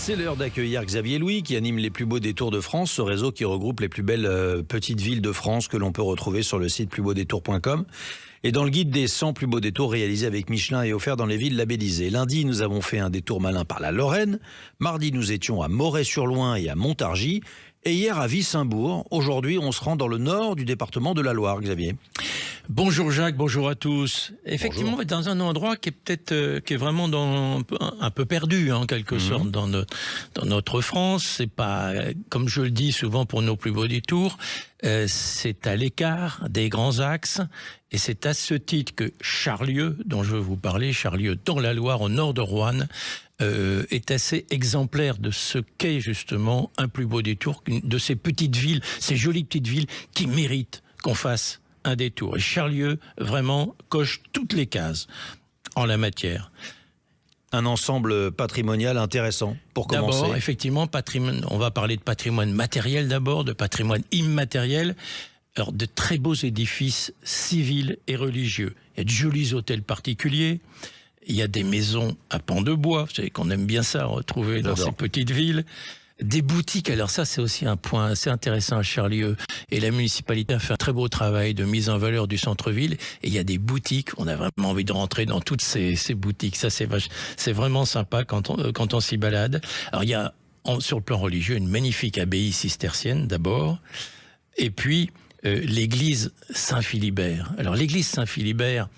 C'est l'heure d'accueillir Xavier Louis qui anime les plus beaux détours de France, ce réseau qui regroupe les plus belles petites villes de France que l'on peut retrouver sur le site plusbeaudétours.com et dans le guide des 100 plus beaux détours réalisés avec Michelin et offerts dans les villes labellisées. Lundi, nous avons fait un détour malin par la Lorraine. Mardi, nous étions à Moret-sur-Loing et à Montargis. Et hier à Wissembourg. Aujourd'hui, on se rend dans le nord du département de la Loire, Xavier. Bonjour Jacques, bonjour à tous. Effectivement, on est dans un endroit qui est peut-être qui est vraiment un peu perdu en quelque sorte dans notre France. C'est pas, comme je le dis souvent pour nos plus beaux détours, c'est à l'écart des grands axes. Et c'est à ce titre que Charlieu, dont je veux vous parler, Charlieu dans la Loire, au nord de Roanne, est assez exemplaire de ce qu'est justement un plus beau détour, de ces petites villes, ces jolies petites villes qui méritent qu'on fasse un détour. Et Charlieu, vraiment, coche toutes les cases en la matière. Un ensemble patrimonial intéressant pour commencer. D'abord, effectivement, on va parler de patrimoine matériel d'abord, de patrimoine immatériel. Alors, de très beaux édifices civils et religieux. Il y a de jolis hôtels particuliers. Il y a des maisons à pans de bois. Vous savez qu'on aime bien ça, retrouver dans ces petites villes. Des boutiques, alors ça c'est aussi un point assez intéressant à Charlieu, et la municipalité a fait un très beau travail de mise en valeur du centre-ville, et il y a des boutiques, on a vraiment envie de rentrer dans toutes ces boutiques, ça c'est vraiment sympa quand on s'y balade. Alors il y a sur le plan religieux une magnifique abbaye cistercienne d'abord, et puis l'église Saint-Philibert. Alors l'église Saint-Philibert,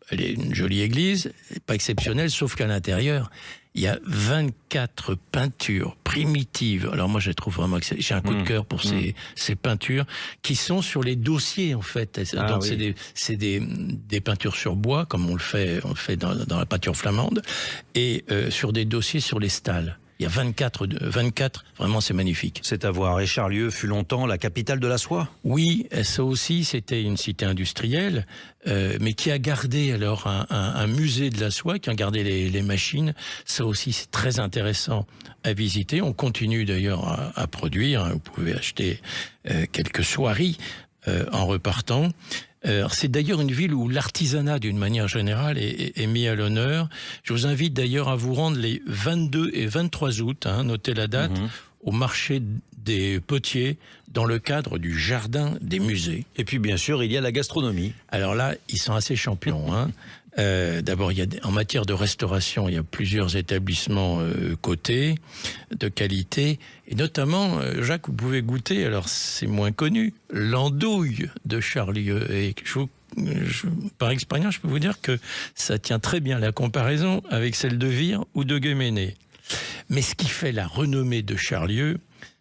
elle est une jolie église, pas exceptionnelle, sauf qu'à l'intérieur, il y a 24 peintures primitives. Alors moi, je les trouve vraiment... J'ai un coup de cœur pour ces peintures qui sont sur les dossiers, en fait. Donc, oui. C'est des peintures sur bois, comme on le fait dans la peinture flamande, et sur des dossiers sur les stalles. Il y a 24, vraiment c'est magnifique. C'est à voir. Et Charlieu fut longtemps la capitale de la soie. Oui, ça aussi c'était une cité industrielle, mais qui a gardé alors un musée de la soie, qui a gardé les machines. Ça aussi c'est très intéressant à visiter. On continue d'ailleurs à produire. Vous pouvez acheter quelques soieries en repartant. C'est d'ailleurs une ville où l'artisanat, d'une manière générale, est mis à l'honneur. Je vous invite d'ailleurs à vous rendre les 22 et 23 août, notez la date, au marché des potiers, dans le cadre du jardin des musées. Et puis bien sûr, il y a la gastronomie. Alors là, ils sont assez champions. D'abord, en matière de restauration, il y a plusieurs établissements cotés, de qualité, et notamment, Jacques, vous pouvez goûter, alors c'est moins connu, l'andouille de Charlieu. Et par expérience, je peux vous dire que ça tient très bien la comparaison avec celle de Vire ou de Guéméné. Mais ce qui fait la renommée de Charlieu,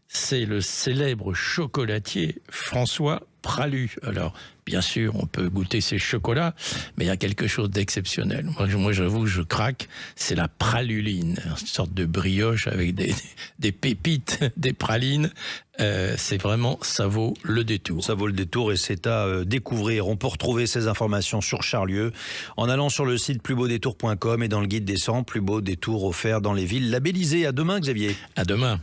c'est le célèbre chocolatier François Pralu. Alors, bien sûr, on peut goûter ces chocolats, mais il y a quelque chose d'exceptionnel. Moi, j'avoue, je craque. C'est la praluline, une sorte de brioche avec des pépites, des pralines. C'est vraiment, ça vaut le détour. Ça vaut le détour et c'est à découvrir. On peut retrouver ces informations sur Charlieu en allant sur le site plusbeaudétours.com et dans le guide des 100 plus beaux détours offerts dans les villes labellisées. À demain, Xavier. À demain.